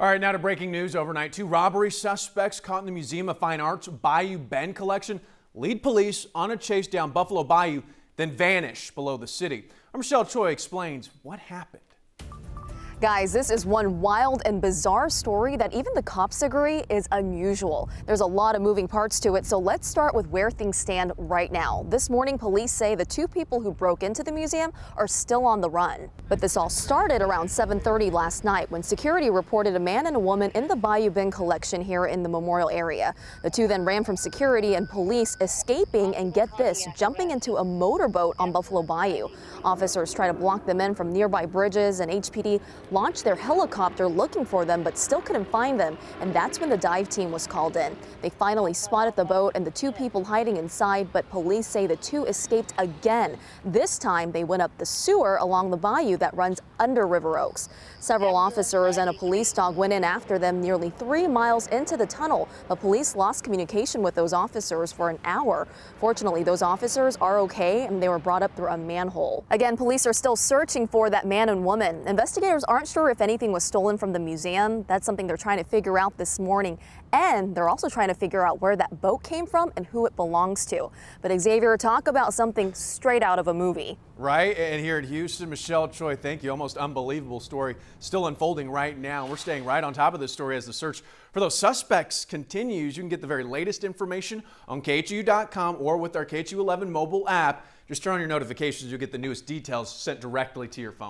All right, now to breaking news overnight. Two robbery suspects caught in the Museum of Fine Arts Bayou collection lead police on a chase down Buffalo Bayou, then vanish below the city. Our Michelle Choi explains what happened. Guys, this is one wild and bizarre story that even the cops agree is unusual. There's a lot of moving parts to it, so let's start with where things stand right now. This morning, police say the two people who broke into the museum are still on the run. But this all started around 7:30 last night when security reported a man and a woman in the Bayou collection here in the memorial area. The two then ran from security and police, escaping and, get this, jumping into a motorboat on Buffalo Bayou. Officers try to block them in from nearby bridges, and HPD launched their helicopter looking for them but still couldn't find them, and that's when the dive team was called in. They finally spotted the boat and the two people hiding inside, but police say the two escaped again. This time they went up the sewer along the bayou that runs under River Oaks. Several officers and a police dog went in after them nearly 3 miles into the tunnel, but police lost communication with those officers for an hour. Fortunately, those officers are okay and they were brought up through a manhole. Again, police are still searching for that man and woman. Investigators aren't sure if anything was stolen from the museum. That's something they're trying to figure out this morning. And they're also trying to figure out where that boat came from and who it belongs to. But Xavier, talk about something straight out of a movie. Right, and here in Houston, Michelle Choi, thank you. Almost unbelievable story still unfolding right now. We're staying right on top of this story as the search for those suspects continues. You can get the very latest information on KHU.com or with our KHU 11 mobile app. Just turn on your notifications. You'll get the newest details sent directly to your phone.